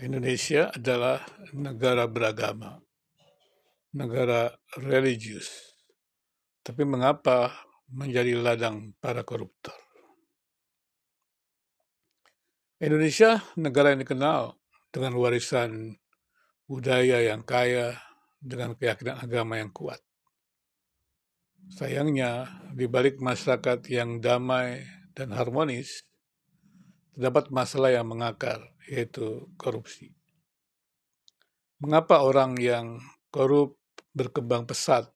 Indonesia adalah negara beragama, negara religius. Tapi mengapa menjadi ladang para koruptor? Indonesia negara yang dikenal dengan warisan budaya yang kaya, dengan keyakinan agama yang kuat. Sayangnya, di balik masyarakat yang damai dan harmonis, terdapat masalah yang mengakar, yaitu korupsi. Mengapa orang yang korup berkembang pesat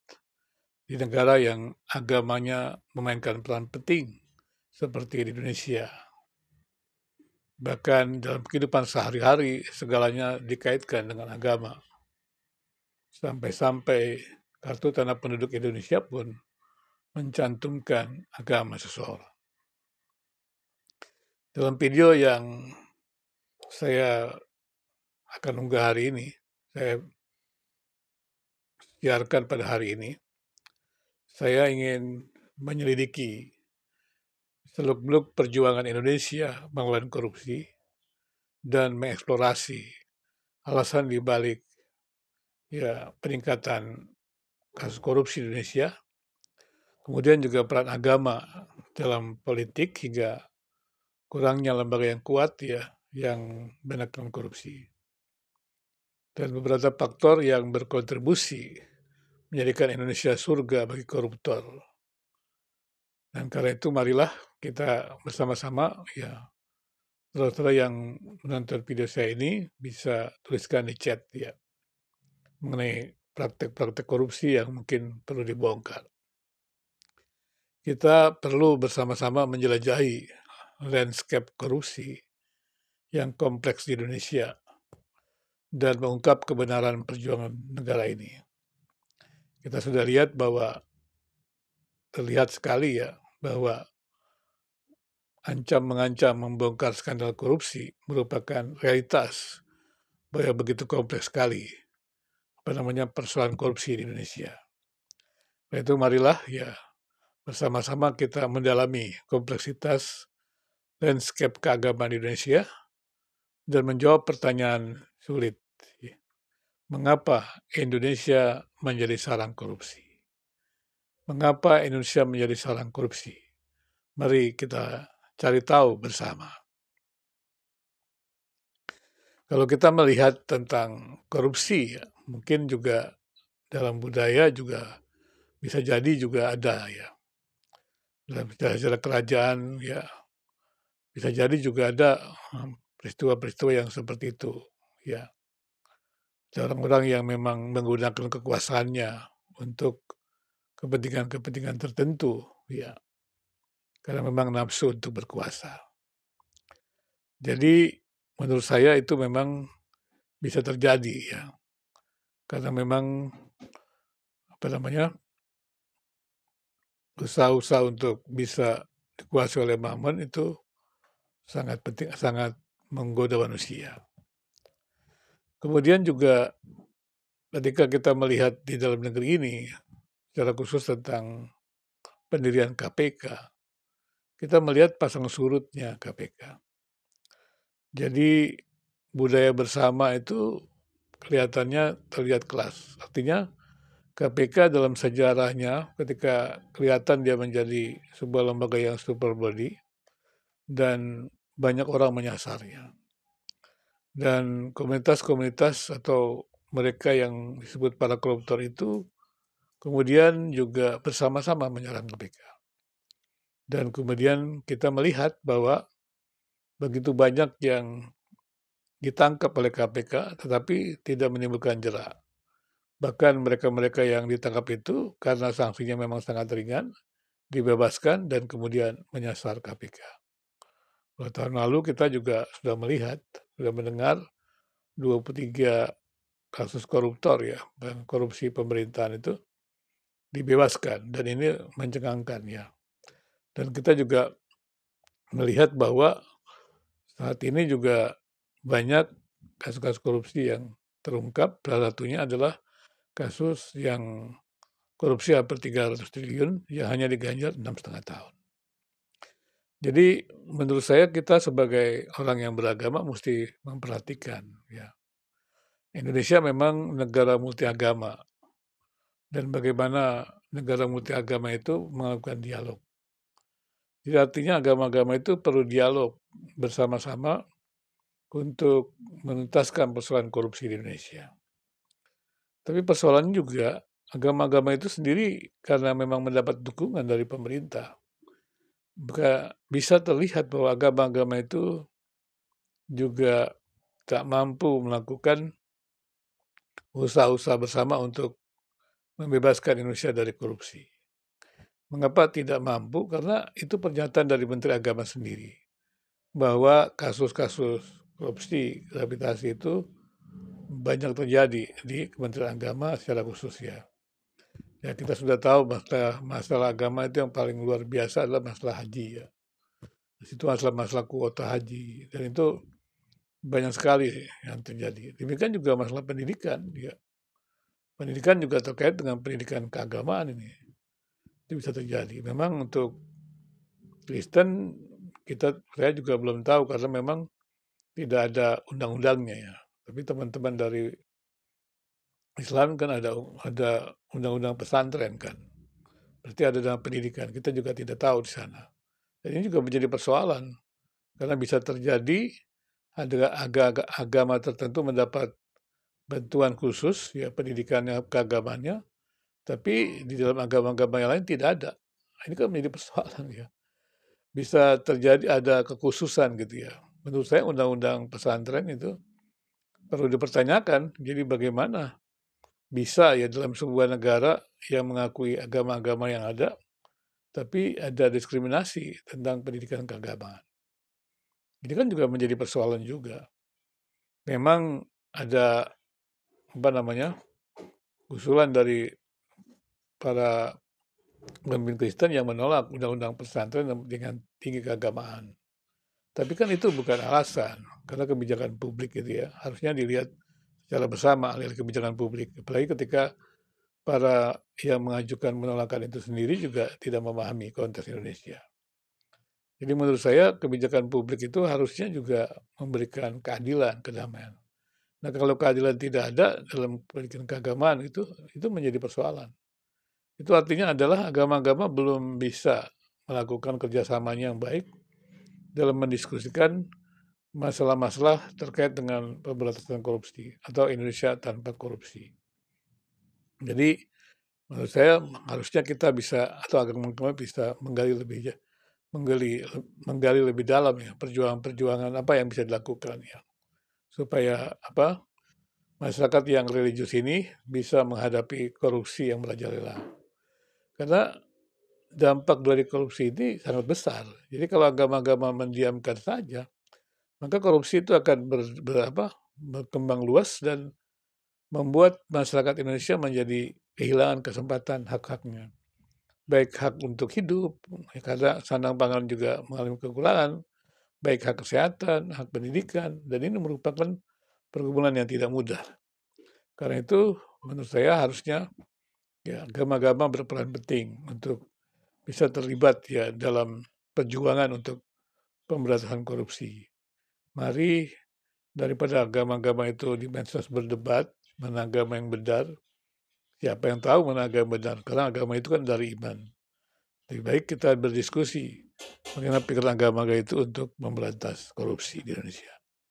di negara yang agamanya memainkan peran penting seperti di Indonesia? Bahkan dalam kehidupan sehari-hari segalanya dikaitkan dengan agama. Sampai-sampai kartu tanda penduduk Indonesia pun mencantumkan agama seseorang. Dalam video yang saya akan unggah hari ini, saya siarkan pada hari ini, saya ingin menyelidiki seluk-beluk perjuangan Indonesia melawan korupsi dan mengeksplorasi alasan di balik peningkatan kasus korupsi di Indonesia, kemudian juga peran agama dalam politik hingga kurangnya lembaga yang kuat yang menegakkan korupsi. Dan beberapa faktor yang berkontribusi menjadikan Indonesia surga bagi koruptor. Dan karena itu marilah kita bersama-sama saudara-saudara yang menonton video saya ini bisa tuliskan di chat mengenai praktek-praktek korupsi yang mungkin perlu dibongkar. Kita perlu bersama-sama menjelajahi landscape korupsi yang kompleks di Indonesia dan mengungkap kebenaran perjuangan negara ini. Kita sudah lihat bahwa terlihat sekali bahwa mengancam membongkar skandal korupsi merupakan realitas bahwa begitu kompleks sekali persoalan korupsi di Indonesia. Nah, itu marilah bersama-sama kita mendalami kompleksitas landscape keagamaan di Indonesia dan menjawab pertanyaan sulit. Mengapa Indonesia menjadi sarang korupsi? Mengapa Indonesia menjadi sarang korupsi? Mari kita cari tahu bersama. Kalau kita melihat tentang korupsi, mungkin juga dalam budaya juga bisa jadi juga ada dalam sejarah kerajaan bisa jadi juga ada peristiwa-peristiwa yang seperti itu orang-orang yang memang menggunakan kekuasaannya untuk kepentingan-kepentingan tertentu karena memang nafsu untuk berkuasa. Jadi menurut saya itu memang bisa terjadi karena memang usaha-usaha untuk bisa dikuasai oleh Mammon itu sangat penting, sangat menggoda manusia. Kemudian juga ketika kita melihat di dalam negeri ini, secara khusus tentang pendirian KPK, kita melihat pasang surutnya KPK. Jadi budaya bersama itu kelihatannya terlihat kelas. Artinya KPK dalam sejarahnya ketika kelihatan dia menjadi sebuah lembaga yang super body dan banyak orang menyasarnya. Dan komunitas-komunitas atau mereka yang disebut para koruptor itu kemudian juga bersama-sama menyerang KPK. Dan kemudian kita melihat bahwa begitu banyak yang ditangkap oleh KPK tetapi tidak menimbulkan jera. Bahkan mereka-mereka yang ditangkap itu karena sanksinya memang sangat ringan, dibebaskan dan kemudian menyasar KPK. Beberapa tahun lalu kita juga sudah melihat, sudah mendengar 23 kasus koruptor korupsi pemerintahan itu dibebaskan dan ini mencengangkan Dan kita juga melihat bahwa saat ini juga banyak kasus-kasus korupsi yang terungkap. Salah satunya adalah kasus yang korupsi hampir 300 triliun yang hanya diganjar 6,5 tahun. Jadi menurut saya kita sebagai orang yang beragama mesti memperhatikan ya, Indonesia memang negara multiagama dan bagaimana negara multiagama itu melakukan dialog. Jadi artinya agama-agama itu perlu dialog bersama-sama untuk menuntaskan persoalan korupsi di Indonesia. Tapi persoalannya juga agama-agama itu sendiri karena memang mendapat dukungan dari pemerintah, bisa terlihat bahwa agama-agama itu juga tak mampu melakukan usaha-usaha bersama untuk membebaskan Indonesia dari korupsi. Mengapa tidak mampu? Karena itu pernyataan dari Menteri Agama sendiri, bahwa kasus-kasus korupsi gravitasi itu banyak terjadi di Kementerian Agama secara khusus ya. Ya kita sudah tahu masalah agama itu yang paling luar biasa adalah masalah haji ya. Di situ masalah kuota haji dan itu banyak sekali yang terjadi. Demikian juga masalah pendidikan ya. Pendidikan juga terkait dengan pendidikan keagamaan ini. Itu bisa terjadi. Memang untuk Kristen saya juga belum tahu karena memang tidak ada undang-undangnya ya. Tapi teman-teman dari Islam kan ada undang-undang pesantren kan. Berarti ada dalam pendidikan. Kita juga tidak tahu di sana. Dan ini juga menjadi persoalan karena bisa terjadi ada agama tertentu mendapat bantuan khusus ya pendidikannya keagamannya, tapi di dalam agama-agama yang lain tidak ada. Ini kan menjadi persoalan ya. Bisa terjadi ada kekhususan gitu ya. Menurut saya undang-undang pesantren itu perlu dipertanyakan. Jadi bagaimana bisa ya dalam sebuah negara yang mengakui agama-agama yang ada, tapi ada diskriminasi tentang pendidikan keagamaan. Ini kan juga menjadi persoalan juga. Memang ada usulan dari para pemimpin Kristen yang menolak undang-undang pesantren dengan tinggi keagamaan. Tapi kan itu bukan alasan, karena kebijakan publik gitu ya, harusnya dilihat secara bersama alias kebijakan publik. Apalagi ketika para yang mengajukan penolakan itu sendiri juga tidak memahami konteks Indonesia. Jadi menurut saya kebijakan publik itu harusnya juga memberikan keadilan, kedamaian. Nah kalau keadilan tidak ada dalam pendidikan keagamaan itu menjadi persoalan. Itu artinya adalah agama-agama belum bisa melakukan kerjasamanya yang baik dalam mendiskusikan masalah-masalah terkait dengan pemberantasan korupsi atau Indonesia tanpa korupsi. Jadi menurut saya harusnya kita bisa atau agama-agama bisa menggali lebih dalam ya perjuangan-perjuangan apa yang bisa dilakukan ya supaya masyarakat yang religius ini bisa menghadapi korupsi yang merajalela. Karena dampak dari korupsi ini sangat besar. Jadi kalau agama-agama mendiamkan saja, maka korupsi itu akan berkembang luas dan membuat masyarakat Indonesia menjadi kehilangan kesempatan hak-haknya. Baik hak untuk hidup, karena sandang pangan juga mengalami kekurangan, baik hak kesehatan, hak pendidikan, dan ini merupakan pergumulan yang tidak mudah. Karena itu menurut saya harusnya ya agama-agama berperan penting untuk bisa terlibat ya dalam perjuangan untuk pemberantasan korupsi. Mari daripada agama-agama itu di medsos berdebat mana agama yang benar, siapa yang tahu mana agama benar? Karena agama itu kan dari iman. Lebih baik kita berdiskusi mengenai pikiran agama itu untuk memberantas korupsi di Indonesia.